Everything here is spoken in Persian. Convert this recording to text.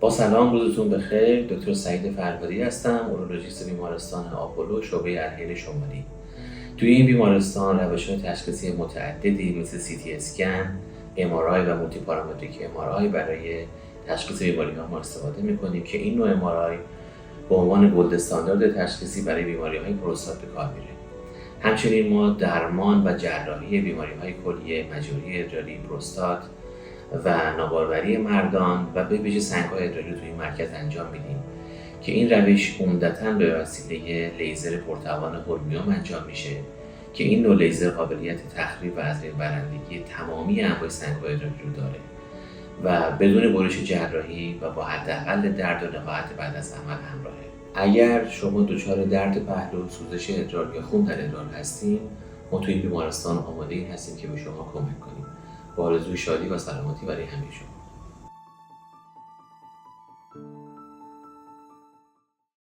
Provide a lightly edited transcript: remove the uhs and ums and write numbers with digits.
با سلام، روزتون بخیر. دکتر سعید فرهادی هستم، اورولوژیست بیمارستان آپولو شعبه الحیل شمالی. توی این بیمارستان روش‌های تشخیصی متعددی مثل CT اسکن، MRI و مولتی پارامتریک MRI برای تشخیص بیماری‌ها ما استفاده می‌کنیم که این نوع MRI به عنوان گلد استاندارد تشخیصی برای بیماری‌های پروستات به کار میره. همچنین ما درمان و جراحی بیماری‌های کلیه، مجاری ادراری، پروستات و ناباروری مردان و به ویژه سنگ‌های ادراری رو توی این مرکز انجام میدیم که این روش عمدتاً به وسیله لیزر پرتوان هولمیوم انجام میشه که این نوع لیزر قابلیت تخریب و از بین برندگی تمامی انواع سنگ‌های ادراری رو داره و بدون برش جراحی و با حداقل درد و نقاهت بعد از عمل همراهه. اگر شما دچار درد پهلو، سوزش ادرار یا خون در ادرار هستین، ما توی بیمارستان آماده این هستیم که به شما کمک کنیم. با آرزوی شادی و سلامتی برای همه شما.